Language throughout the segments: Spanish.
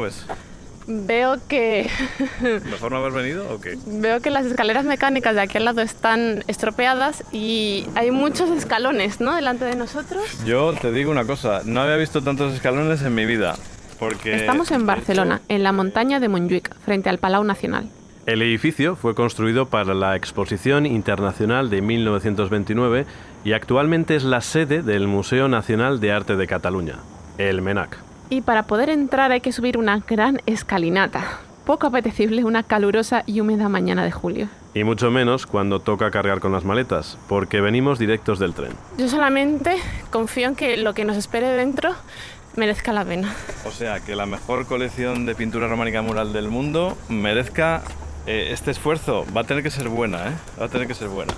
ves? Veo que... ¿Mejor no haber venido o qué? Veo que las escaleras mecánicas de aquí al lado están estropeadas y hay muchos escalones, ¿no?, delante de nosotros. Yo te digo una cosa, no había visto tantos escalones en mi vida, porque... Estamos en Barcelona, en la montaña de Montjuïc, frente al Palau Nacional. El edificio fue construido para la Exposición Internacional de 1929 y actualmente es la sede del Museo Nacional de Arte de Cataluña, el MNAC. Y para poder entrar hay que subir una gran escalinata. Poco apetecible una calurosa y húmeda mañana de julio. Y mucho menos cuando toca cargar con las maletas, porque venimos directos del tren. Yo solamente confío en que lo que nos espere dentro merezca la pena. O sea, que la mejor colección de pintura románica mural del mundo merezca este esfuerzo. Va a tener que ser buena, ¿eh? Va a tener que ser buena.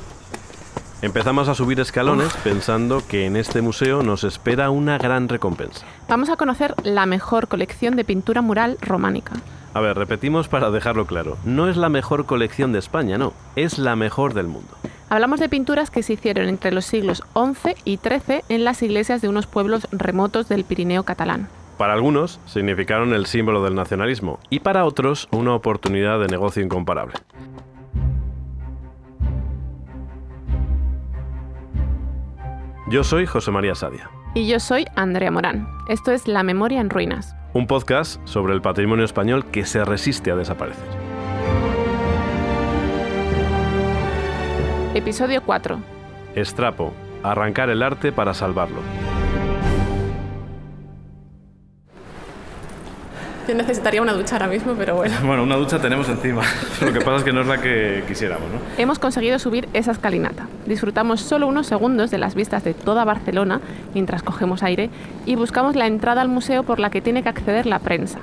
Empezamos a subir escalones pensando que en este museo nos espera una gran recompensa. Vamos a conocer la mejor colección de pintura mural románica. A ver, repetimos para dejarlo claro. No es la mejor colección de España, no. Es la mejor del mundo. Hablamos de pinturas que se hicieron entre los siglos XI y XIII en las iglesias de unos pueblos remotos del Pirineo catalán. Para algunos significaron el símbolo del nacionalismo y para otros una oportunidad de negocio incomparable. Yo soy José María Sadia. Y yo soy Andrea Morán. Esto es La Memoria en Ruinas. Un podcast sobre el patrimonio español que se resiste a desaparecer. Episodio 4. Estrapo. Arrancar el arte para salvarlo. Yo necesitaría una ducha ahora mismo, pero bueno. Bueno, una ducha tenemos encima. Lo que pasa es que no es la que quisiéramos, ¿no? Hemos conseguido subir esa escalinata. Disfrutamos solo unos segundos de las vistas de toda Barcelona mientras cogemos aire y buscamos la entrada al museo por la que tiene que acceder la prensa.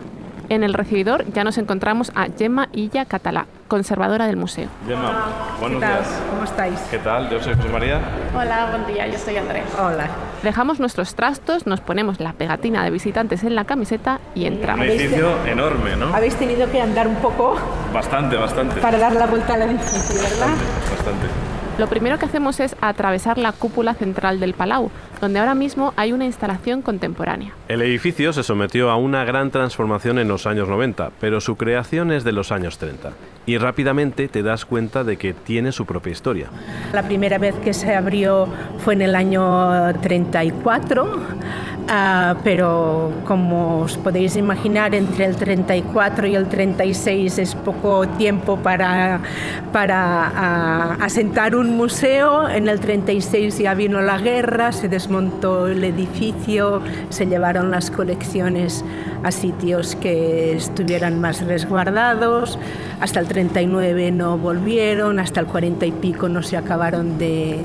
En el recibidor ya nos encontramos a Gemma Illa Català, conservadora del museo. Gemma, buenos ¿Qué tal? días. ¿Cómo estáis? ¿Qué tal? Yo soy José María. Hola, buen día, yo soy Andrea. Hola. Dejamos nuestros trastos, nos ponemos la pegatina de visitantes en la camiseta y Un entramos. edificio enorme, ¿no? Habéis tenido que andar un poco Bastante. para dar la vuelta al edificio, ¿verdad? Bastante. Lo primero que hacemos es atravesar la cúpula central del Palau, donde ahora mismo hay una instalación contemporánea. El edificio se sometió a una gran transformación en los años 90, pero su creación es de los años 30. Y rápidamente te das cuenta de que tiene su propia historia. La primera vez que se abrió fue en el año 34, pero como os podéis imaginar, entre el 34 y el 36 es poco tiempo para asentar un museo. En el 36 ya vino la guerra, se desmontó el edificio, se llevaron las colecciones a sitios que estuvieran más resguardados. Hasta el 39 no volvieron, hasta el 40 y pico no se acabaron de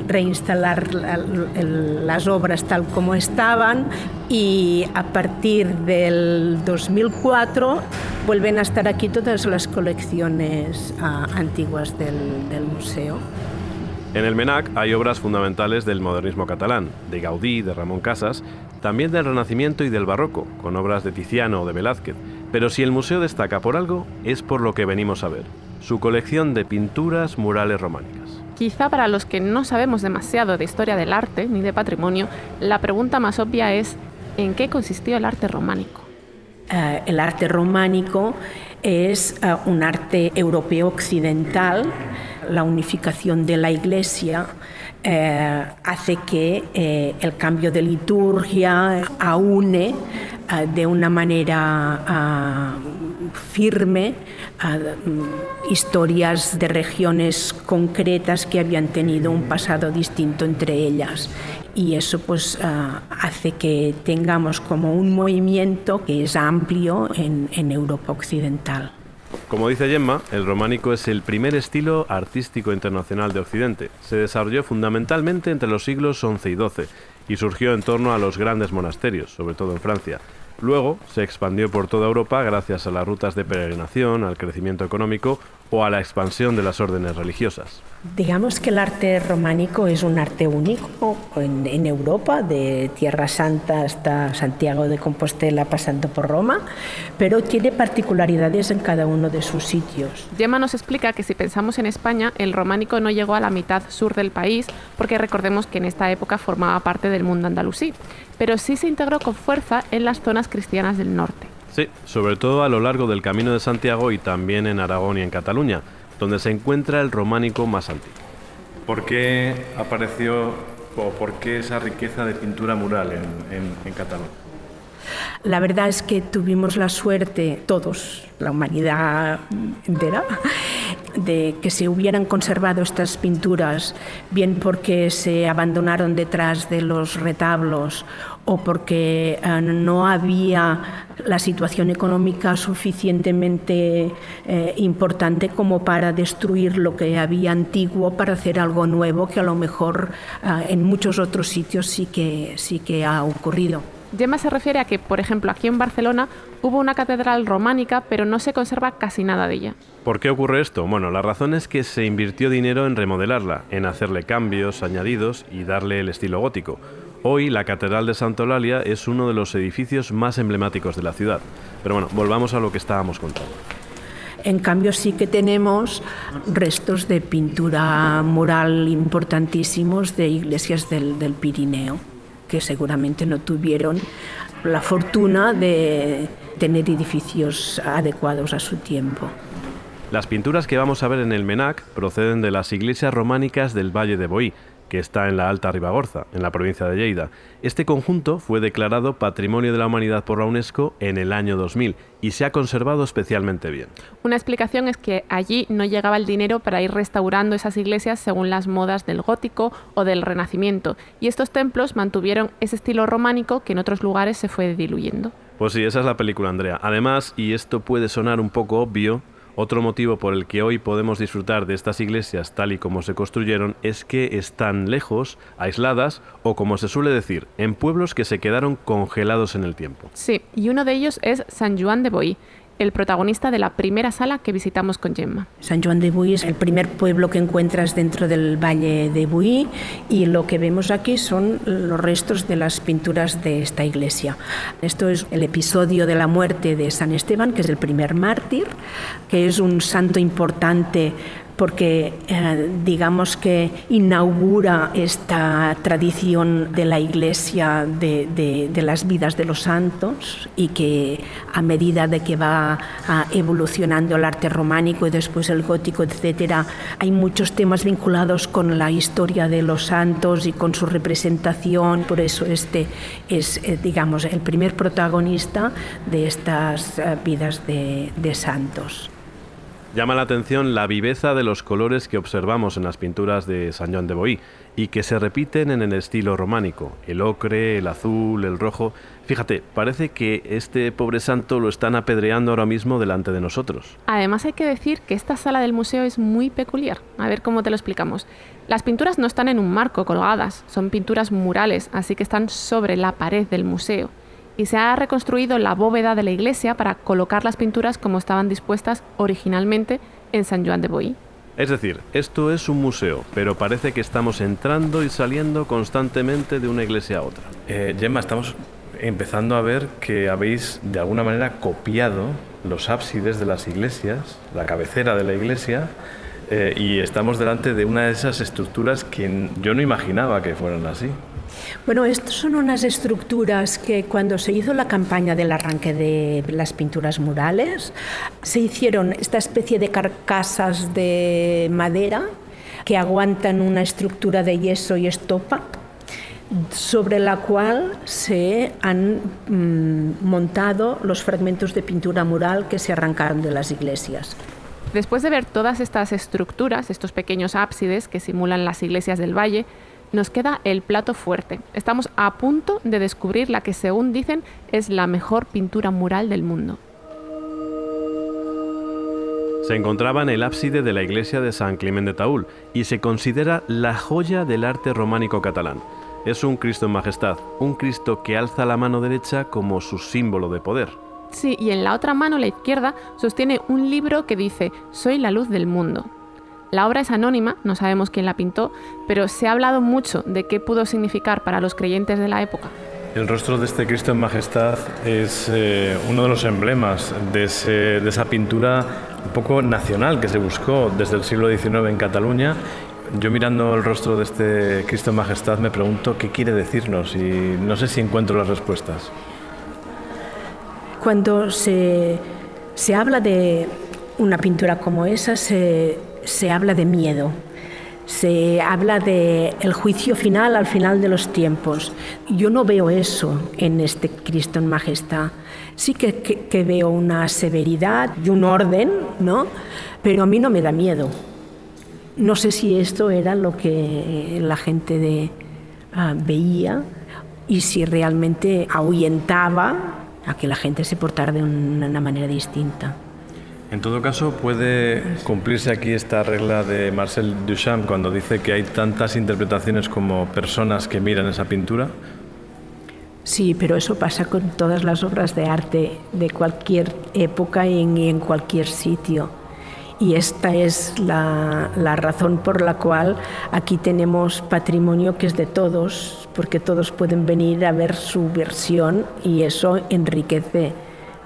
reinstalar las obras tal como estaban, y a partir del 2004 vuelven a estar aquí todas las colecciones antiguas del museo. En el MNAC hay obras fundamentales del modernismo catalán, de Gaudí, de Ramón Casas, también del Renacimiento y del Barroco, con obras de Tiziano o de Velázquez. Pero si el museo destaca por algo, es por lo que venimos a ver, su colección de pinturas murales románicas. Quizá para los que no sabemos demasiado de historia del arte ni de patrimonio, la pregunta más obvia es ¿en qué consistió el arte románico? El arte románico es un arte europeo occidental. La unificación de la Iglesia hace que el cambio de liturgia aúne de una manera firme historias de regiones concretas que habían tenido un pasado distinto entre ellas. Y eso pues hace que tengamos como un movimiento que es amplio en Europa occidental. Como dice Gemma, el románico es el primer estilo artístico internacional de Occidente. Se desarrolló fundamentalmente entre los siglos XI y XII y surgió en torno a los grandes monasterios, sobre todo en Francia. Luego se expandió por toda Europa gracias a las rutas de peregrinación, al crecimiento económico o a la expansión de las órdenes religiosas. Digamos que el arte románico es un arte único en Europa, de Tierra Santa hasta Santiago de Compostela, pasando por Roma, pero tiene particularidades en cada uno de sus sitios. Gemma nos explica que si pensamos en España, el románico no llegó a la mitad sur del país, porque recordemos que en esta época formaba parte del mundo andalusí, pero sí se integró con fuerza en las zonas cristianas del norte. Sí, sobre todo a lo largo del Camino de Santiago y también en Aragón y en Cataluña, donde se encuentra el románico más antiguo. ¿Por qué apareció o por qué esa riqueza de pintura mural en Cataluña? La verdad es que tuvimos la suerte, todos, la humanidad entera, de que se hubieran conservado estas pinturas, bien porque se abandonaron detrás de los retablos o porque no había la situación económica suficientemente importante como para destruir lo que había antiguo para hacer algo nuevo, que a lo mejor en muchos otros sitios sí que ha ocurrido. Gemma se refiere a que, por ejemplo, aquí en Barcelona hubo una catedral románica, pero no se conserva casi nada de ella. ¿Por qué ocurre esto? Bueno, la razón es que se invirtió dinero en remodelarla, en hacerle cambios, añadidos y darle el estilo gótico. Hoy la Catedral de Santa Eulalia es uno de los edificios más emblemáticos de la ciudad. Pero bueno, volvamos a lo que estábamos contando. En cambio sí que tenemos restos de pintura mural importantísimos de iglesias del Pirineo, que seguramente no tuvieron la fortuna de tener edificios adecuados a su tiempo. Las pinturas que vamos a ver en el Menac proceden de las iglesias románicas del Valle de Boí, que está en la Alta Ribagorza, en la provincia de Lleida. Este conjunto fue declarado Patrimonio de la Humanidad por la UNESCO en el año 2000 y se ha conservado especialmente bien. Una explicación es que allí no llegaba el dinero para ir restaurando esas iglesias según las modas del gótico o del Renacimiento, y estos templos mantuvieron ese estilo románico que en otros lugares se fue diluyendo. Pues sí, esa es la película, Andrea. Además, y esto puede sonar un poco obvio, otro motivo por el que hoy podemos disfrutar de estas iglesias tal y como se construyeron es que están lejos, aisladas o, como se suele decir, en pueblos que se quedaron congelados en el tiempo. Sí, y uno de ellos es Sant Joan de Boí, el protagonista de la primera sala que visitamos con Gemma. Sant Joan de Boí es el primer pueblo que encuentras dentro del Valle de Boí y lo que vemos aquí son los restos de las pinturas de esta iglesia. Esto es el episodio de la muerte de San Esteban, que es el primer mártir, que es un santo importante porque digamos que inaugura esta tradición de la Iglesia de las vidas de los santos, y que a medida de que va evolucionando el arte románico y después el gótico, etcétera, hay muchos temas vinculados con la historia de los santos y con su representación. Por eso este es, digamos, el primer protagonista de estas vidas de santos. Llama la atención la viveza de los colores que observamos en las pinturas de Sant Joan de Boí y que se repiten en el estilo románico, el ocre, el azul, el rojo. Fíjate, parece que este pobre santo lo están apedreando ahora mismo delante de nosotros. Además hay que decir que esta sala del museo es muy peculiar. A ver cómo te lo explicamos. Las pinturas no están en un marco colgadas, son pinturas murales, así que están sobre la pared del museo. Y se ha reconstruido la bóveda de la iglesia para colocar las pinturas como estaban dispuestas originalmente en Sant Joan de Boí. Es decir, esto es un museo, pero parece que estamos entrando y saliendo constantemente de una iglesia a otra. Gemma, estamos empezando a ver que habéis de alguna manera copiado los ábsides de las iglesias, la cabecera de la iglesia, y estamos delante de una de esas estructuras que yo no imaginaba que fueran así. Bueno, estas son unas estructuras que cuando se hizo la campaña del arranque de las pinturas murales, se hicieron esta especie de carcasas de madera que aguantan una estructura de yeso y estopa, sobre la cual se han montado los fragmentos de pintura mural que se arrancaron de las iglesias. Después de ver todas estas estructuras, estos pequeños ábsides que simulan las iglesias del valle, nos queda el plato fuerte. Estamos a punto de descubrir la que, según dicen, es la mejor pintura mural del mundo. Se encontraba en el ábside de la iglesia de Sant Climent de Taül y se considera la joya del arte románico catalán. Es un Cristo en majestad, un Cristo que alza la mano derecha como su símbolo de poder. Sí, y en la otra mano, la izquierda, sostiene un libro que dice «Soy la luz del mundo». La obra es anónima, no sabemos quién la pintó, pero se ha hablado mucho de qué pudo significar para los creyentes de la época. El rostro de este Cristo en majestad es uno de los emblemas de esa pintura un poco nacional que se buscó desde el siglo XIX en Cataluña. Yo mirando el rostro de este Cristo en majestad me pregunto qué quiere decirnos y no sé si encuentro las respuestas. Cuando se habla de una pintura como esa, se habla de miedo. Se habla del juicio final al final de los tiempos. Yo no veo eso en este Cristo en Majestad. Sí que veo una severidad y un orden, ¿no? Pero a mí no me da miedo. No sé si esto era lo que la gente veía y si realmente ahuyentaba a que la gente se portara de una manera distinta. En todo caso, ¿puede cumplirse aquí esta regla de Marcel Duchamp cuando dice que hay tantas interpretaciones como personas que miran esa pintura? Sí, pero eso pasa con todas las obras de arte de cualquier época y en cualquier sitio. Y esta es la razón por la cual aquí tenemos patrimonio que es de todos, porque todos pueden venir a ver su versión y eso enriquece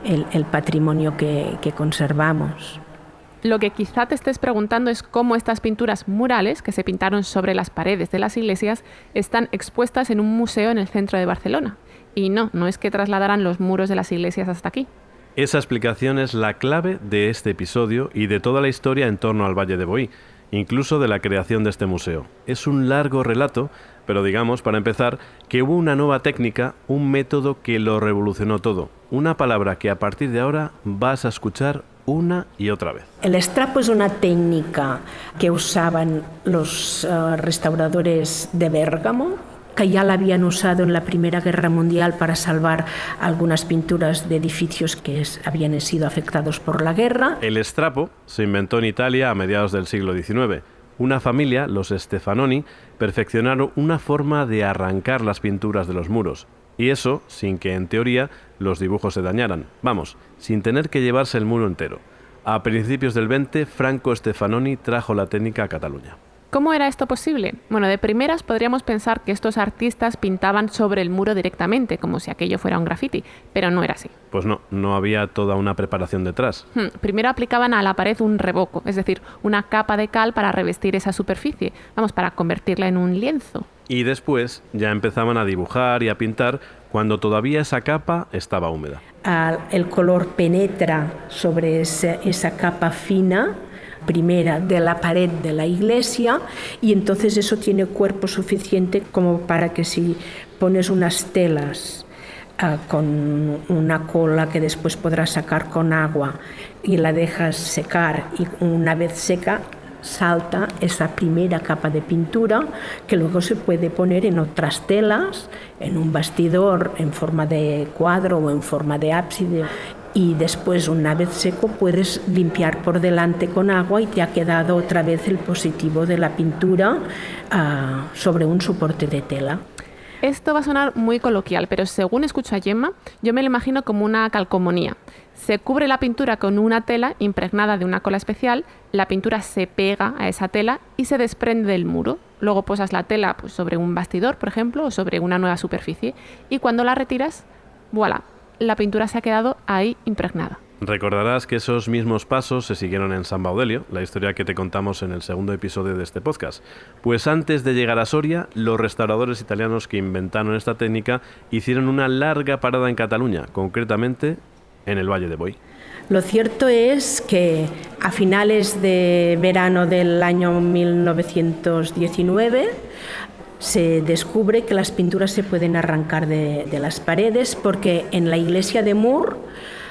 el patrimonio que conservamos. Lo que quizá te estés preguntando es cómo estas pinturas murales que se pintaron sobre las paredes de las iglesias están expuestas en un museo en el centro de Barcelona. Y no es que trasladaran los muros de las iglesias hasta aquí. Esa explicación es la clave de este episodio y de toda la historia en torno al Valle de Boí, incluso de la creación de este museo. Es un largo relato, pero digamos, para empezar, que hubo una nueva técnica, un método que lo revolucionó todo. Una palabra que a partir de ahora vas a escuchar una y otra vez. El estrapo es una técnica que usaban los restauradores de Bérgamo, que ya la habían usado en la Primera Guerra Mundial para salvar algunas pinturas de edificios que habían sido afectados por la guerra. El estrapo se inventó en Italia a mediados del siglo XIX. Una familia, los Stefanoni, perfeccionaron una forma de arrancar las pinturas de los muros. Y eso sin que, en teoría, los dibujos se dañaran. Vamos, sin tener que llevarse el muro entero. A principios del 20, Franco Stefanoni trajo la técnica a Cataluña. ¿Cómo era esto posible? Bueno, de primeras podríamos pensar que estos artistas pintaban sobre el muro directamente, como si aquello fuera un graffiti, pero no era así. Pues no había toda una preparación detrás. Primero aplicaban a la pared un revoco, es decir, una capa de cal para revestir esa superficie, para convertirla en un lienzo. Y después ya empezaban a dibujar y a pintar cuando todavía esa capa estaba húmeda. El color penetra sobre esa capa fina primera de la pared de la iglesia y entonces eso tiene cuerpo suficiente como para que si pones unas telas con una cola que después podrás sacar con agua y la dejas secar y una vez seca salta esa primera capa de pintura que luego se puede poner en otras telas, en un bastidor en forma de cuadro o en forma de ábside. Y después, una vez seco, puedes limpiar por delante con agua y te ha quedado otra vez el positivo de la pintura sobre un soporte de tela. Esto va a sonar muy coloquial, pero según escucho a Gemma, yo me lo imagino como una calcomanía. Se cubre la pintura con una tela impregnada de una cola especial, la pintura se pega a esa tela y se desprende del muro. Luego posas la tela sobre un bastidor, por ejemplo, o sobre una nueva superficie, y cuando la retiras, ¡voilà!, la pintura se ha quedado ahí impregnada. Recordarás que esos mismos pasos se siguieron en San Baudelio, la historia que te contamos en el segundo episodio de este podcast. Pues antes de llegar a Soria, los restauradores italianos que inventaron esta técnica hicieron una larga parada en Cataluña, concretamente en el Valle de Boí. Lo cierto es que a finales de verano del año 1919 se descubre que las pinturas se pueden arrancar de las paredes porque en la iglesia de Mur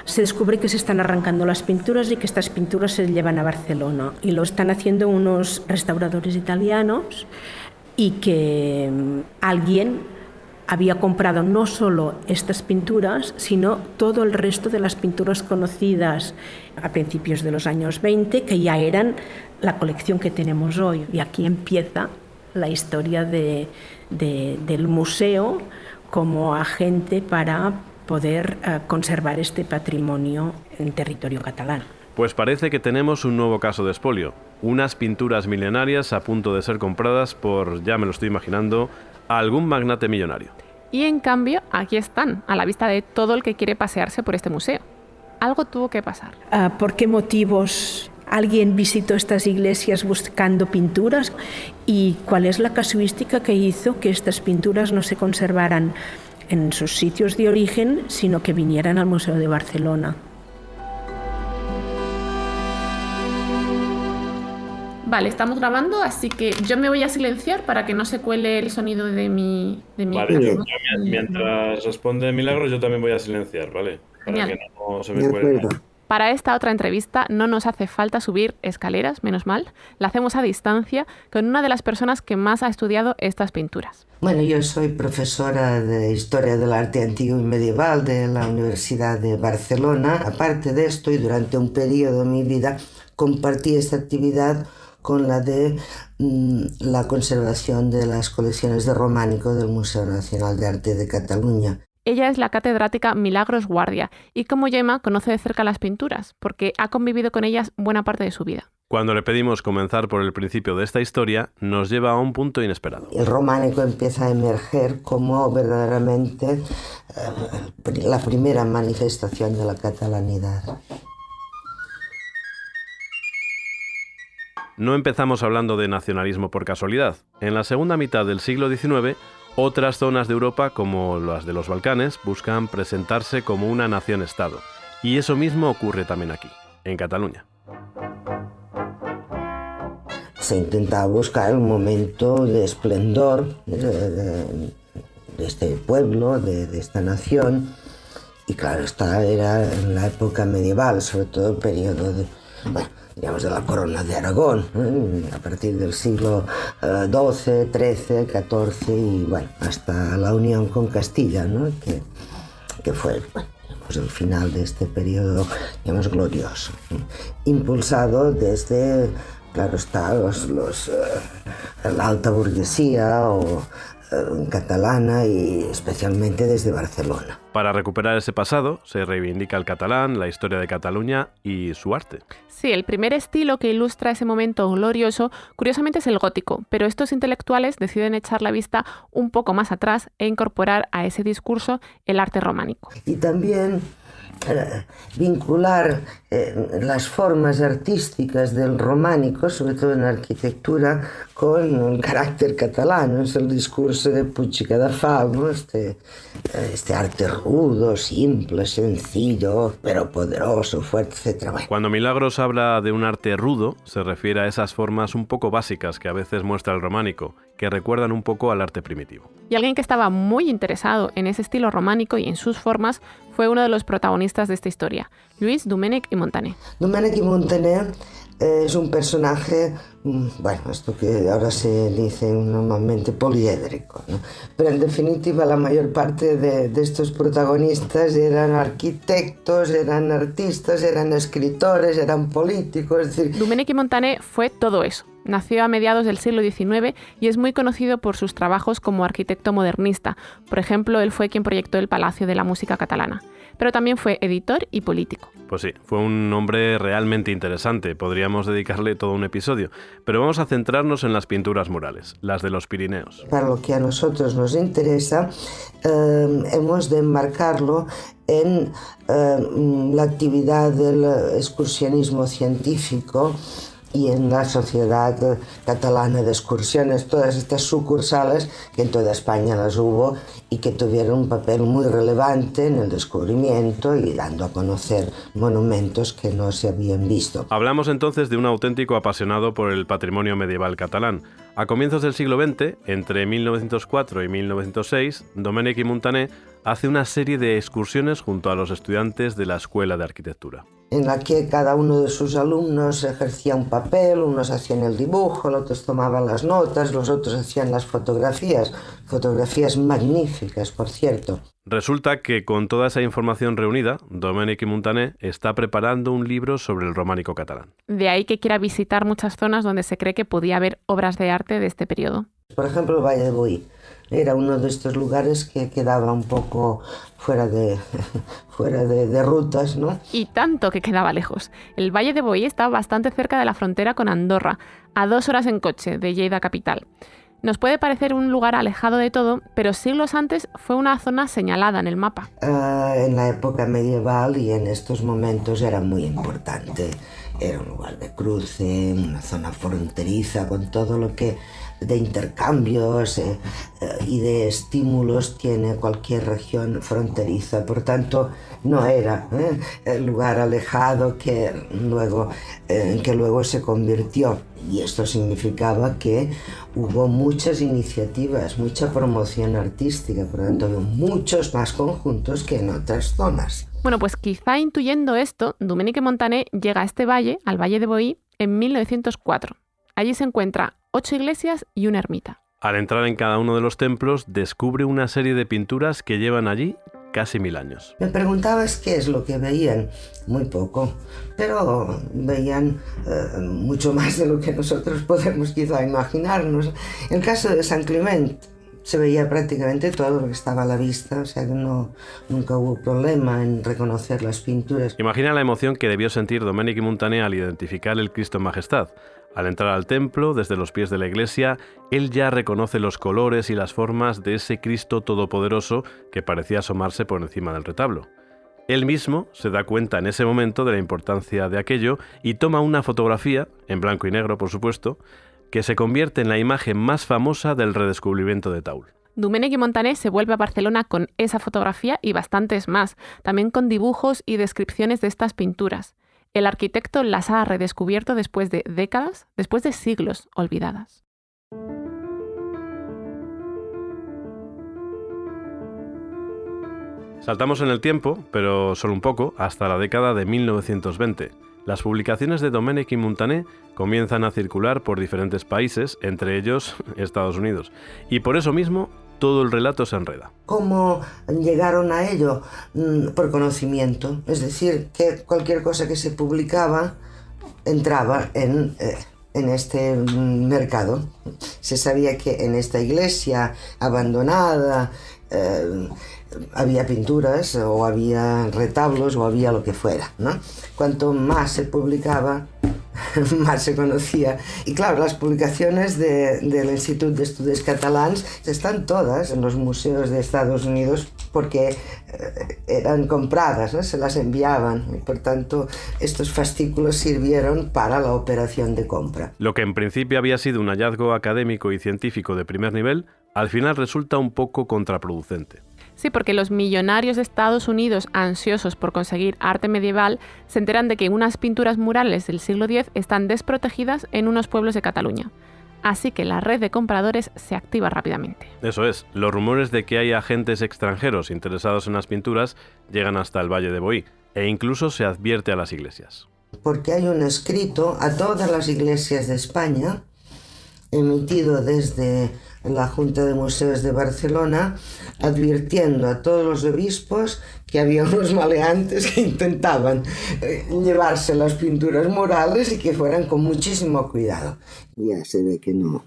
se descubre que se están arrancando las pinturas y que estas pinturas se llevan a Barcelona y lo están haciendo unos restauradores italianos y que alguien había comprado no solo estas pinturas, sino todo el resto de las pinturas conocidas a principios de los años 20, que ya eran la colección que tenemos hoy. Y aquí empieza la historia del museo como agente para poder conservar este patrimonio en territorio catalán. Pues parece que tenemos un nuevo caso de expolio. Unas pinturas milenarias a punto de ser compradas por, ya me lo estoy imaginando, algún magnate millonario. Y en cambio, aquí están, a la vista de todo el que quiere pasearse por este museo. Algo tuvo que pasar. ¿Por qué motivos alguien visitó estas iglesias buscando pinturas? ¿Y cuál es la casuística que hizo que estas pinturas no se conservaran en sus sitios de origen, sino que vinieran al Museo de Barcelona. Vale, estamos grabando, así que yo me voy a silenciar para que no se cuele el sonido de mi Vale, micrófono. mientras responde Milagros, yo también voy a silenciar, ¿vale? Para Genial. que no se me cuele nada. Para esta otra entrevista no nos hace falta subir escaleras, menos mal. La hacemos a distancia con una de las personas que más ha estudiado estas pinturas. Bueno, yo soy profesora de Historia del Arte Antiguo y Medieval de la Universidad de Barcelona. Aparte de esto, y durante un periodo de mi vida, compartí esta actividad con la de la conservación de las colecciones de románico del Museo Nacional de Arte de Cataluña. Ella es la catedrática Milagros Guardia y como Gemma conoce de cerca las pinturas porque ha convivido con ellas buena parte de su vida. Cuando le pedimos comenzar por el principio de esta historia, nos lleva a un punto inesperado. El románico empieza a emerger como verdaderamente la primera manifestación de la catalanidad. No empezamos hablando de nacionalismo por casualidad. En la segunda mitad del siglo XIX, otras zonas de Europa, como las de los Balcanes, buscan presentarse como una nación-estado. Y eso mismo ocurre también aquí, en Cataluña. Se intentaba buscar un momento de esplendor de este pueblo, de esta nación. Y claro, esta era en la época medieval, sobre todo el periodo de la corona de Aragón, a partir del siglo XII, XIII, XIV y hasta la unión con Castilla, ¿no? que fue el final de este periodo glorioso, impulsado desde, claro está, la alta burguesía catalana y especialmente desde Barcelona. Para recuperar ese pasado, se reivindica el catalán, la historia de Cataluña y su arte. Sí, el primer estilo que ilustra ese momento glorioso, curiosamente, es el gótico, pero estos intelectuales deciden echar la vista un poco más atrás e incorporar a ese discurso el arte románico. Y también vincular las formas artísticas del románico, sobre todo en la arquitectura, con el carácter catalán. Es el discurso de Puig i Cadafal, ¿no? Este arte rudo, simple, sencillo, pero poderoso, fuerte, etc. Cuando Milagros habla de un arte rudo, se refiere a esas formas un poco básicas que a veces muestra el románico, que recuerdan un poco al arte primitivo. Y alguien que estaba muy interesado en ese estilo románico y en sus formas fue uno de los protagonistas de esta historia, Lluís Domènech i Montaner. Domènech i Montaner es un personaje, esto que ahora se dice normalmente poliédrico, ¿no? Pero en definitiva la mayor parte de estos protagonistas eran arquitectos, eran artistas, eran escritores, eran políticos. Es decir, Domènech i Montaner fue todo eso. Nació a mediados del siglo XIX y es muy conocido por sus trabajos como arquitecto modernista. Por ejemplo, él fue quien proyectó el Palacio de la Música Catalana. Pero también fue editor y político. Pues sí, fue un hombre realmente interesante. Podríamos dedicarle todo un episodio. Pero vamos a centrarnos en las pinturas murales, las de los Pirineos. Para lo que a nosotros nos interesa, hemos de enmarcarlo en la actividad del excursionismo científico y en la Sociedad Catalana de Excursiones, todas estas sucursales que en toda España las hubo y que tuvieron un papel muy relevante en el descubrimiento y dando a conocer monumentos que no se habían visto. Hablamos entonces de un auténtico apasionado por el patrimonio medieval catalán. A comienzos del siglo XX, entre 1904 y 1906, Domènech i Montaner hace una serie de excursiones junto a los estudiantes de la Escuela de Arquitectura, en la que cada uno de sus alumnos ejercía un papel, unos hacían el dibujo, los otros tomaban las notas, los otros hacían las fotografías magníficas, por cierto. Resulta que con toda esa información reunida, Domènech i Montaner está preparando un libro sobre el románico catalán. De ahí que quiera visitar muchas zonas donde se cree que podía haber obras de arte de este periodo. Por ejemplo, el Valle de Boí era uno de estos lugares que quedaba un poco fuera de rutas, ¿no? Y tanto que quedaba lejos. El Valle de Boí está bastante cerca de la frontera con Andorra, a 2 horas en coche de Lleida capital. Nos puede parecer un lugar alejado de todo, pero siglos antes fue una zona señalada en el mapa. En la época medieval y en estos momentos era muy importante. Era un lugar de cruce, una zona fronteriza con todo lo que de intercambios y de estímulos tiene cualquier región fronteriza. Por tanto, no era el lugar alejado en que luego se convirtió. Y esto significaba que hubo muchas iniciativas, mucha promoción artística, por lo tanto, hubo muchos más conjuntos que en otras zonas. Bueno, pues quizá intuyendo esto, Domènech Montaner llega a este valle, al Valle de Boí, en 1904. Allí se encuentra 8 iglesias y una ermita. Al entrar en cada uno de los templos, descubre una serie de pinturas que llevan allí casi 1000 años. Me preguntabas qué es lo que veían. Muy poco, pero veían mucho más de lo que nosotros podemos quizá imaginarnos. En el caso de San Clement, se veía prácticamente todo lo que estaba a la vista, o sea que nunca hubo problema en reconocer las pinturas. Imagina la emoción que debió sentir Domènech Montaner al identificar el Cristo en Majestad. Al entrar al templo, desde los pies de la iglesia, él ya reconoce los colores y las formas de ese Cristo todopoderoso que parecía asomarse por encima del retablo. Él mismo se da cuenta en ese momento de la importancia de aquello y toma una fotografía, en blanco y negro por supuesto, que se convierte en la imagen más famosa del redescubrimiento de Taul. Domènech Montaner se vuelve a Barcelona con esa fotografía y bastantes más, también con dibujos y descripciones de estas pinturas. El arquitecto las ha redescubierto después de décadas, después de siglos olvidadas. Saltamos en el tiempo, pero solo un poco, hasta la década de 1920. Las publicaciones de Domènech Montaner comienzan a circular por diferentes países, entre ellos Estados Unidos, y por eso mismo todo el relato se enreda. ¿Cómo llegaron a ello? Por conocimiento, es decir, que cualquier cosa que se publicaba entraba en este mercado. Se sabía que en esta iglesia abandonada había pinturas o había retablos o había lo que fuera, ¿no? Cuanto más se publicaba, más se conocía. Y claro, las publicaciones del Institut d'Estudis Catalans están todas en los museos de Estados Unidos porque eran compradas, ¿no? Se las enviaban y por tanto estos fascículos sirvieron para la operación de compra. Lo que en principio había sido un hallazgo académico y científico de primer nivel, al final resulta un poco contraproducente. Sí, porque los millonarios de Estados Unidos, ansiosos por conseguir arte medieval, se enteran de que unas pinturas murales del siglo X están desprotegidas en unos pueblos de Cataluña. Así que la red de compradores se activa rápidamente. Eso es, los rumores de que hay agentes extranjeros interesados en las pinturas llegan hasta el Valle de Boí, e incluso se advierte a las iglesias. Porque hay un escrito a todas las iglesias de España, emitido desde la Junta de Museos de Barcelona, advirtiendo a todos los obispos que había unos maleantes que intentaban llevarse las pinturas murales y que fueran con muchísimo cuidado. Ya se ve que no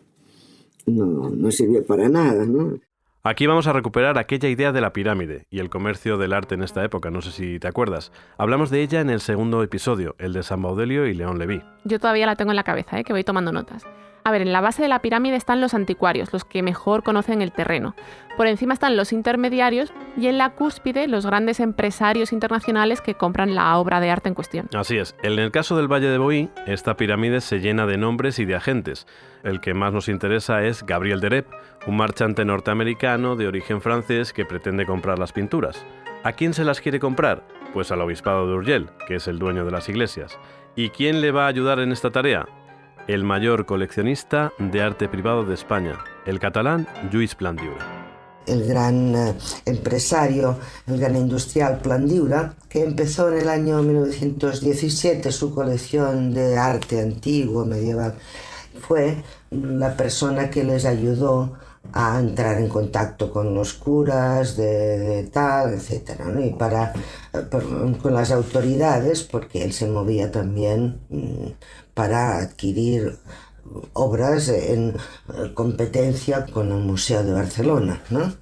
sirvió para nada, ¿no? Aquí vamos a recuperar aquella idea de la pirámide y el comercio del arte en esta época, no sé si te acuerdas. Hablamos de ella en el segundo episodio, el de San Baudelio y León Leví. Yo todavía la tengo en la cabeza, que voy tomando notas. A ver, en la base de la pirámide están los anticuarios, los que mejor conocen el terreno. Por encima están los intermediarios y en la cúspide los grandes empresarios internacionales que compran la obra de arte en cuestión. Así es. En el caso del Valle de Boí, esta pirámide se llena de nombres y de agentes. El que más nos interesa es Gabriel Derep, un marchante norteamericano de origen francés que pretende comprar las pinturas. ¿A quién se las quiere comprar? Pues al obispado de Urgell, que es el dueño de las iglesias. ¿Y quién le va a ayudar en esta tarea? El mayor coleccionista de arte privado de España, el catalán Lluís Plandiura. El gran empresario, el gran industrial Plandiura, que empezó en el año 1917 su colección de arte antiguo, medieval, fue la persona que les ayudó a entrar en contacto con los curas de tal, etcétera, ¿no? Y con las autoridades, porque él se movía también para adquirir obras en competencia con el Museo de Barcelona, ¿no?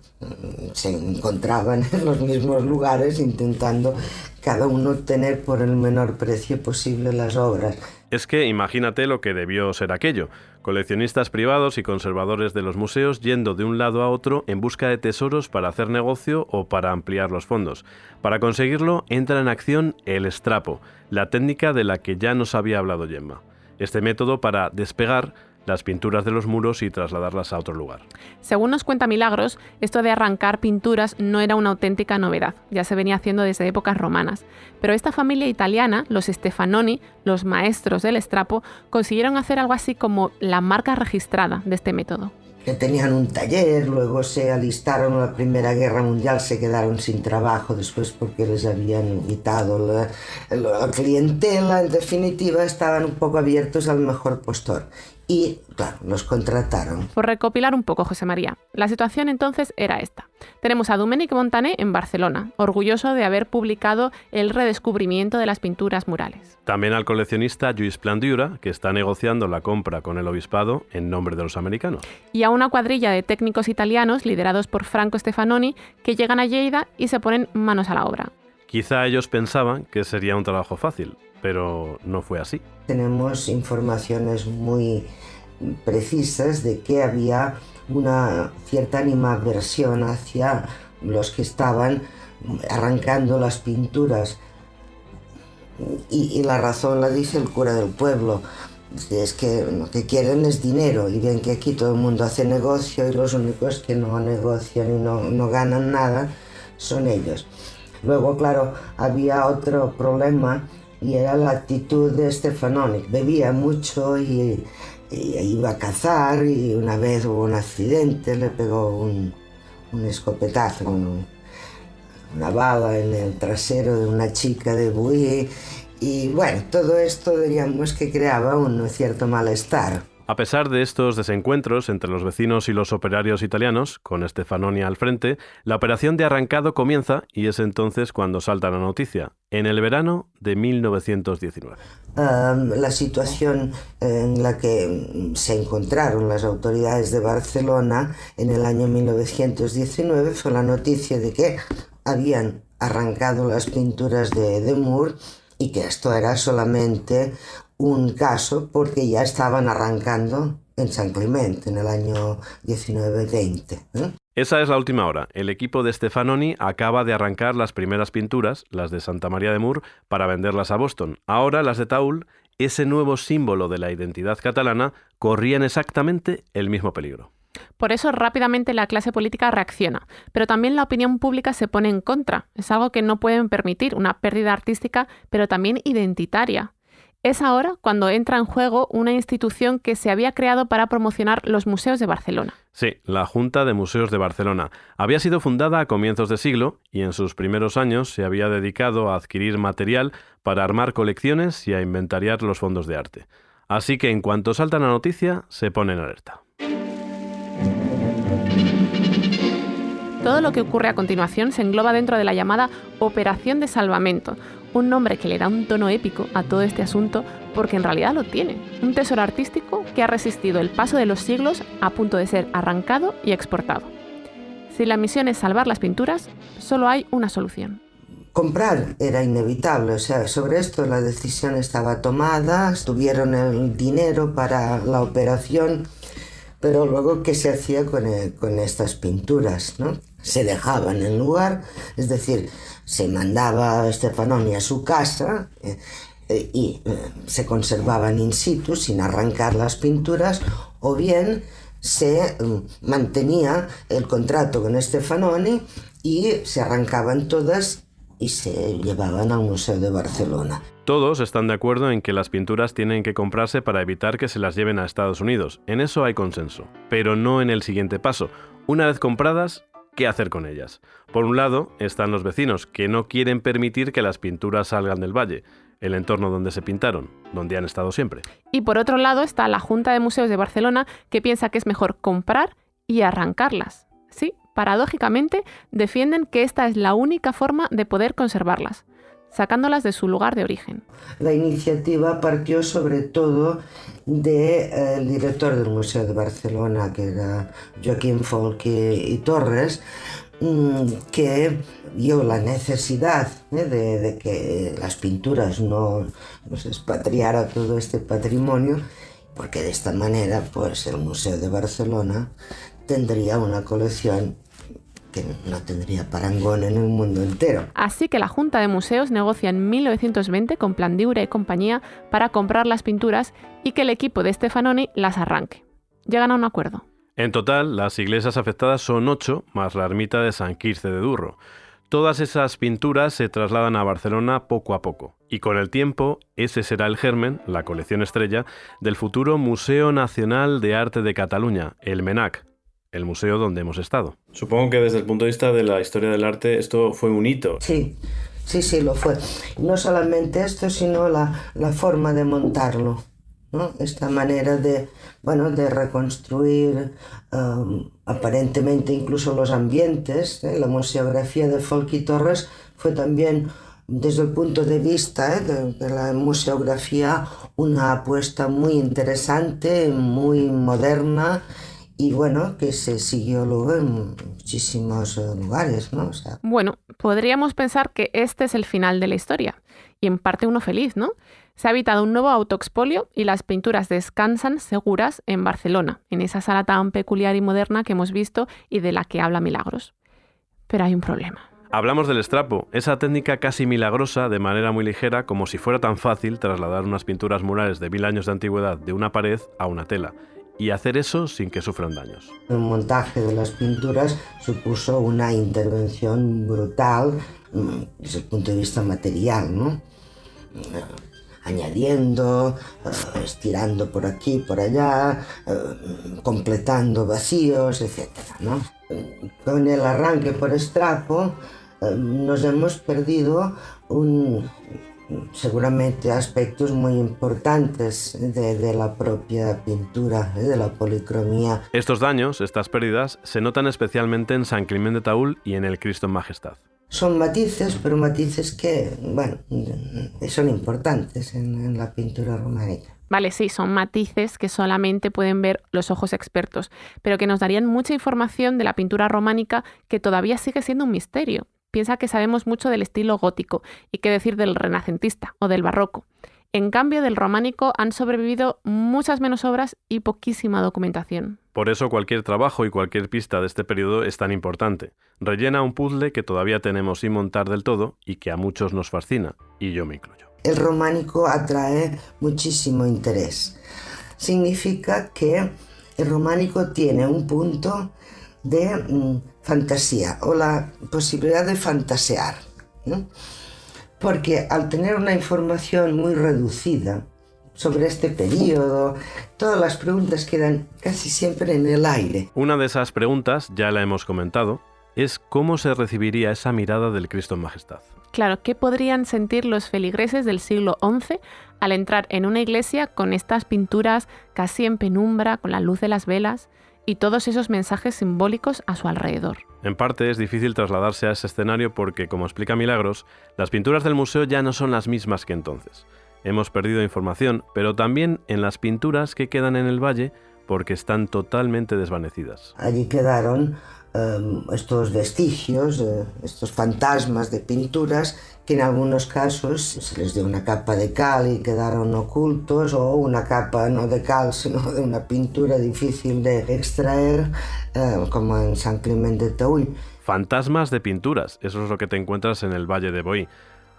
Se encontraban en los mismos lugares intentando cada uno tener por el menor precio posible las obras. Es que imagínate lo que debió ser aquello. Coleccionistas privados y conservadores de los museos yendo de un lado a otro en busca de tesoros para hacer negocio o para ampliar los fondos. Para conseguirlo entra en acción el estrapo, la técnica de la que ya nos había hablado Gemma. Este método para despegar las pinturas de los muros y trasladarlas a otro lugar. Según nos cuenta Milagros, esto de arrancar pinturas no era una auténtica novedad, ya se venía haciendo desde épocas romanas. Pero esta familia italiana, los Stefanoni, los maestros del estrapo, consiguieron hacer algo así como la marca registrada de este método. Que tenían un taller, luego se alistaron en la Primera Guerra Mundial, se quedaron sin trabajo después porque les habían quitado la clientela. En definitiva, estaban un poco abiertos al mejor postor. Y, claro, los contrataron. Por recopilar un poco, José María, la situación entonces era esta. Tenemos a Domènec Montaner en Barcelona, orgulloso de haber publicado el redescubrimiento de las pinturas murales. También al coleccionista Lluís Plandiura, que está negociando la compra con el obispado en nombre de los americanos. Y a una cuadrilla de técnicos italianos liderados por Franco Stefanoni que llegan a Lleida y se ponen manos a la obra. Quizá ellos pensaban que sería un trabajo fácil, pero no fue así. Tenemos informaciones muy precisas de que había una cierta animadversión hacia los que estaban arrancando las pinturas. Y la razón la dice el cura del pueblo. Es que lo que quieren es dinero y ven que aquí todo el mundo hace negocio y los únicos que no negocian y no ganan nada son ellos. Luego, claro, había otro problema y era la actitud de Stefanoni. Bebía mucho y iba a cazar y una vez hubo un accidente, le pegó un escopetazo, una bala en el trasero de una chica de Buí. Y bueno, todo esto diríamos que creaba un cierto malestar. A pesar de estos desencuentros entre los vecinos y los operarios italianos, con Stefanoni al frente, la operación de arrancado comienza y es entonces cuando salta la noticia, en el verano de 1919. La situación en la que se encontraron las autoridades de Barcelona en el año 1919 fue la noticia de que habían arrancado las pinturas de Moore y que esto era solamente un caso porque ya estaban arrancando en San Clemente en el año 1920. Esa es la última hora. El equipo de Stefanoni acaba de arrancar las primeras pinturas, las de Santa María de Mur, para venderlas a Boston. Ahora las de Taül, ese nuevo símbolo de la identidad catalana, corrían exactamente el mismo peligro. Por eso rápidamente la clase política reacciona, pero también la opinión pública se pone en contra. Es algo que no pueden permitir, una pérdida artística, pero también identitaria. Es ahora cuando entra en juego una institución que se había creado para promocionar los museos de Barcelona. Sí, la Junta de Museos de Barcelona. Había sido fundada a comienzos de siglo y en sus primeros años se había dedicado a adquirir material para armar colecciones y a inventariar los fondos de arte. Así que en cuanto salta la noticia, se pone en alerta. Todo lo que ocurre a continuación se engloba dentro de la llamada Operación de Salvamento, un nombre que le da un tono épico a todo este asunto porque en realidad lo tiene. Un tesoro artístico que ha resistido el paso de los siglos a punto de ser arrancado y exportado. Si la misión es salvar las pinturas, solo hay una solución. Comprar era inevitable, o sea, sobre esto la decisión estaba tomada, tuvieron el dinero para la operación, pero luego, ¿qué se hacía con estas pinturas, no? Se dejaban en lugar, es decir, se mandaba a Stefanoni a su casa y se conservaban in situ sin arrancar las pinturas, o bien se mantenía el contrato con Stefanoni y se arrancaban todas y se llevaban al Museo de Barcelona. Todos están de acuerdo en que las pinturas tienen que comprarse para evitar que se las lleven a Estados Unidos. En eso hay consenso, pero no en el siguiente paso. Una vez compradas, ¿qué hacer con ellas? Por un lado están los vecinos, que no quieren permitir que las pinturas salgan del valle, el entorno donde se pintaron, donde han estado siempre. Y por otro lado está la Junta de Museos de Barcelona, que piensa que es mejor comprar y arrancarlas. Sí, paradójicamente defienden que esta es la única forma de poder conservarlas, sacándolas de su lugar de origen. La iniciativa partió sobre todo del director del Museo de Barcelona, que era Joaquín Folch y Torres, que vio la necesidad de que las pinturas no se expatriara todo este patrimonio, porque de esta manera pues, el Museo de Barcelona tendría una colección que no tendría parangón en el mundo entero. Así que la Junta de Museos negocia en 1920 con Plandiura y compañía para comprar las pinturas y que el equipo de Stefanoni las arranque. Llegan a un acuerdo. En total, las iglesias afectadas son 8, más la ermita de San Quirce de Durro. Todas esas pinturas se trasladan a Barcelona poco a poco. Y con el tiempo, ese será el germen, la colección estrella, del futuro Museo Nacional de Arte de Cataluña, el MNAC, el museo donde hemos estado. Supongo que desde el punto de vista de la historia del arte esto fue un hito. Sí, lo fue. No solamente esto, sino la forma de montarlo, ¿no? Esta manera de reconstruir aparentemente incluso los ambientes. La museografía de Folch y Torres fue también, desde el punto de vista de la museografía, una apuesta muy interesante, muy moderna, y bueno, que se siguió luego en muchísimos lugares, ¿no? Bueno, podríamos pensar que este es el final de la historia, y en parte uno feliz, ¿no? Se ha evitado un nuevo autoexpolio y las pinturas descansan seguras en Barcelona, en esa sala tan peculiar y moderna que hemos visto y de la que habla Milagros. Pero hay un problema. Hablamos del estrapo, esa técnica casi milagrosa, de manera muy ligera, como si fuera tan fácil trasladar unas pinturas murales de 1000 años de antigüedad de una pared a una tela. Y hacer eso sin que sufran daños. El montaje de las pinturas supuso una intervención brutal desde el punto de vista material, ¿no? Añadiendo, estirando por aquí, por allá, completando vacíos, etc., ¿no? Con el arranque por estrapo nos hemos perdido seguramente aspectos muy importantes de la propia pintura, de la policromía. Estos daños, estas pérdidas, se notan especialmente en San Climent de Taúl y en el Cristo en Majestad. Son matices, pero matices que, son importantes en la pintura románica. Vale, sí, son matices que solamente pueden ver los ojos expertos, pero que nos darían mucha información de la pintura románica que todavía sigue siendo un misterio. Piensa que sabemos mucho del estilo gótico y qué decir del renacentista o del barroco. En cambio, del románico han sobrevivido muchas menos obras y poquísima documentación. Por eso cualquier trabajo y cualquier pista de este periodo es tan importante. Rellena un puzzle que todavía tenemos sin montar del todo y que a muchos nos fascina, y yo me incluyo. El románico atrae muchísimo interés. Significa que el románico tiene un punto de fantasía o la posibilidad de fantasear, ¿no? Porque al tener una información muy reducida sobre este periodo, todas las preguntas quedan casi siempre en el aire. Una de esas preguntas, ya la hemos comentado, es cómo se recibiría esa mirada del Cristo en Majestad. Claro, ¿qué podrían sentir los feligreses del siglo XI al entrar en una iglesia con estas pinturas casi en penumbra, con la luz de las velas y todos esos mensajes simbólicos a su alrededor? En parte es difícil trasladarse a ese escenario porque, como explica Milagros, las pinturas del museo ya no son las mismas que entonces. Hemos perdido información, pero también en las pinturas que quedan en el valle porque están totalmente desvanecidas. Allí quedaron estos vestigios, estos fantasmas de pinturas que en algunos casos se les dio una capa de cal y quedaron ocultos, o una capa no de cal sino de una pintura difícil de extraer, como en San Climent de Taúl. Fantasmas de pinturas, eso es lo que te encuentras en el Valle de Boí.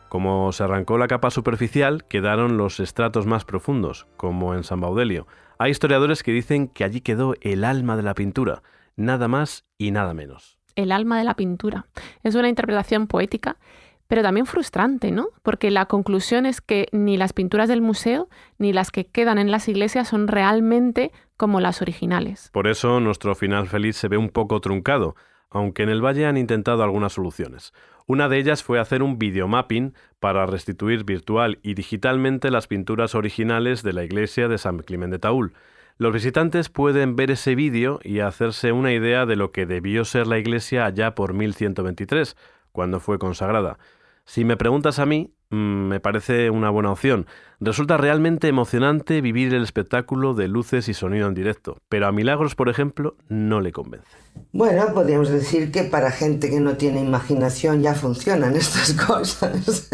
Como se arrancó la capa superficial, quedaron los estratos más profundos, como en San Baudelio. Hay historiadores que dicen que allí quedó el alma de la pintura, nada más y nada menos. El alma de la pintura. Es una interpretación poética, pero también frustrante, ¿no? Porque la conclusión es que ni las pinturas del museo ni las que quedan en las iglesias son realmente como las originales. Por eso nuestro final feliz se ve un poco truncado, aunque en el Valle han intentado algunas soluciones. Una de ellas fue hacer un videomapping para restituir virtual y digitalmente las pinturas originales de la iglesia de San Climent de Taúl. Los visitantes pueden ver ese vídeo y hacerse una idea de lo que debió ser la iglesia allá por 1123, cuando fue consagrada. Si me preguntas a mí, me parece una buena opción. Resulta realmente emocionante vivir el espectáculo de luces y sonido en directo, pero a Milagros, por ejemplo, no le convence. Bueno, podríamos decir que para gente que no tiene imaginación ya funcionan estas cosas.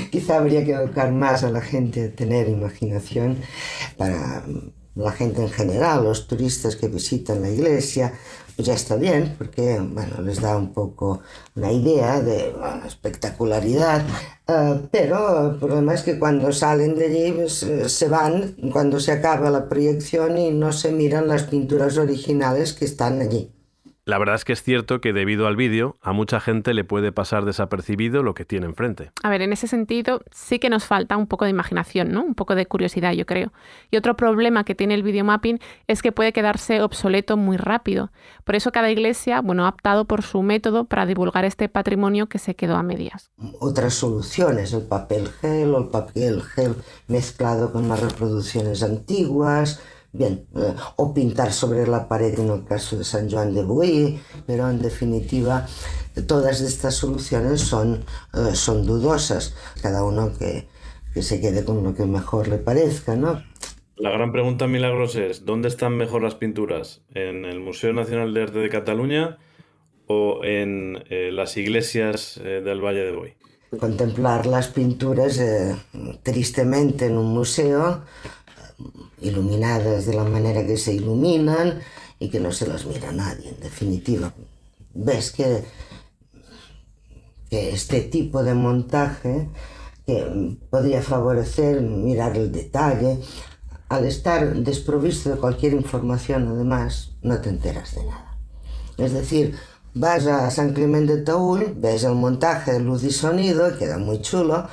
Quizá habría que educar más a la gente a tener imaginación. Para la gente en general, los turistas que visitan la iglesia, pues ya está bien, porque bueno, les da un poco una idea de espectacularidad, pero el problema es que cuando salen de allí pues, se van cuando se acaba la proyección y no se miran las pinturas originales que están allí. La verdad es que es cierto que debido al vídeo, a mucha gente le puede pasar desapercibido lo que tiene enfrente. A ver, en ese sentido sí que nos falta un poco de imaginación, ¿no? Un poco de curiosidad, yo creo. Y otro problema que tiene el videomapping es que puede quedarse obsoleto muy rápido. Por eso cada iglesia, ha optado por su método para divulgar este patrimonio que se quedó a medias. Otras soluciones, el papel gel o el papel gel mezclado con las reproducciones antiguas, bien, o pintar sobre la pared en el caso de San Joan de Boí, pero en definitiva todas estas soluciones son dudosas, cada uno que se quede con lo que mejor le parezca, ¿no? La gran pregunta, Milagros, es ¿dónde están mejor las pinturas? ¿En el Museo Nacional de Arte de Cataluña o en las iglesias del Valle de Boí? Contemplar las pinturas tristemente en un museo, iluminadas de la manera que se iluminan y que no se las mira nadie, en definitiva. Ves que este tipo de montaje que podría favorecer mirar el detalle, al estar desprovisto de cualquier información, además, no te enteras de nada. Es decir, vas a San Clement de Taúl, ves el montaje de luz y sonido, queda muy chulo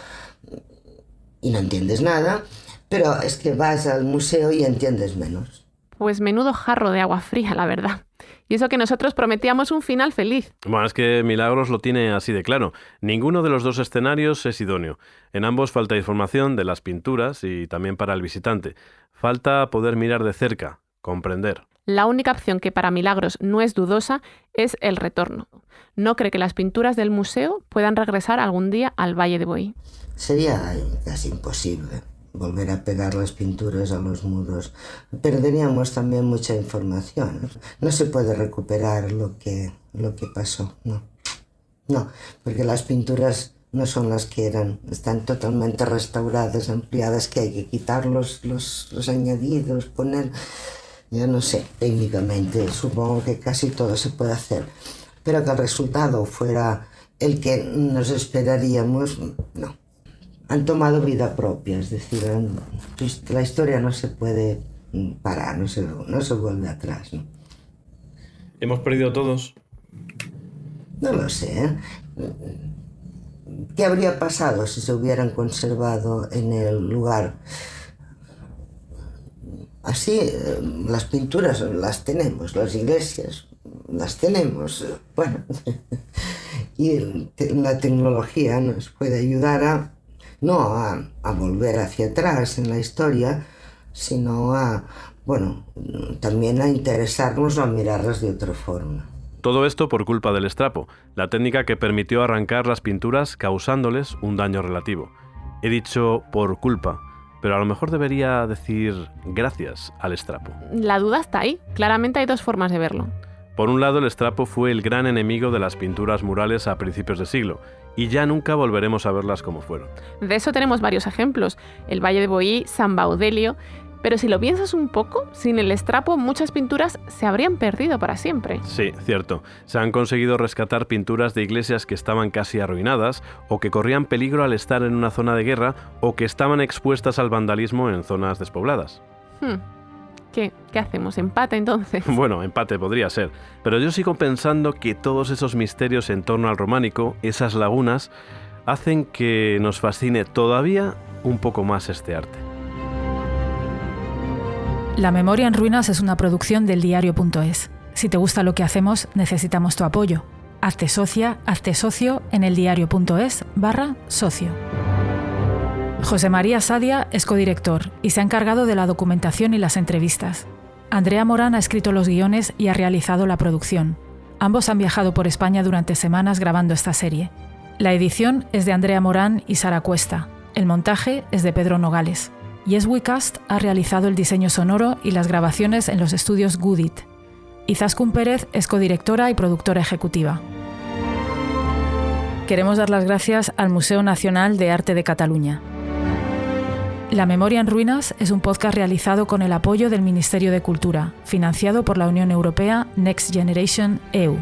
y no entiendes nada, pero es que vas al museo y entiendes menos. Pues menudo jarro de agua fría, la verdad. Y eso que nosotros prometíamos un final feliz. Bueno, es que Milagros lo tiene así de claro. Ninguno de los dos escenarios es idóneo. En ambos falta información de las pinturas y también para el visitante. Falta poder mirar de cerca, comprender. La única opción que para Milagros no es dudosa es el retorno. No cree que las pinturas del museo puedan regresar algún día al Valle de Boí. Sería casi imposible volver a pegar las pinturas a los muros. Perderíamos también mucha información. No se puede recuperar lo que pasó, no. No, porque las pinturas no son las que eran, están totalmente restauradas, ampliadas, que hay que quitar los añadidos, poner, ya no sé, técnicamente supongo que casi todo se puede hacer, pero que el resultado fuera el que nos esperaríamos, no. Han tomado vida propia, es decir, la historia no se puede parar, no se vuelve atrás, ¿no? ¿Hemos perdido todos? No lo sé. ¿Qué habría pasado si se hubieran conservado en el lugar? Así, las pinturas las tenemos, las iglesias las tenemos, bueno, y la tecnología nos puede ayudar no a volver hacia atrás en la historia, sino también a interesarnos o a mirarlas de otra forma. Todo esto por culpa del estrapo, la técnica que permitió arrancar las pinturas causándoles un daño relativo. He dicho por culpa, pero a lo mejor debería decir gracias al estrapo. La duda está ahí. Claramente hay dos formas de verlo. Por un lado, el estrapo fue el gran enemigo de las pinturas murales a principios de siglo, y ya nunca volveremos a verlas como fueron. De eso tenemos varios ejemplos. El Valle de Boí, San Baudelio. Pero si lo piensas un poco, sin el estrapo muchas pinturas se habrían perdido para siempre. Sí, cierto. Se han conseguido rescatar pinturas de iglesias que estaban casi arruinadas, o que corrían peligro al estar en una zona de guerra, o que estaban expuestas al vandalismo en zonas despobladas. ¿Qué hacemos? ¿Empate entonces? Bueno, empate podría ser. Pero yo sigo pensando que todos esos misterios en torno al románico, esas lagunas, hacen que nos fascine todavía un poco más este arte. La Memoria en Ruinas es una producción del diario.es. Si te gusta lo que hacemos, necesitamos tu apoyo. Hazte socia, hazte socio en eldiario.es/socio. José María Sadia es codirector y se ha encargado de la documentación y las entrevistas. Andrea Morán ha escrito los guiones y ha realizado la producción. Ambos han viajado por España durante semanas grabando esta serie. La edición es de Andrea Morán y Sara Cuesta. El montaje es de Pedro Nogales. Yes We Cast ha realizado el diseño sonoro y las grabaciones en los estudios Goodit. Izaskun Pérez es codirectora y productora ejecutiva. Queremos dar las gracias al Museo Nacional de Arte de Cataluña. La Memoria en Ruinas es un podcast realizado con el apoyo del Ministerio de Cultura, financiado por la Unión Europea Next Generation EU.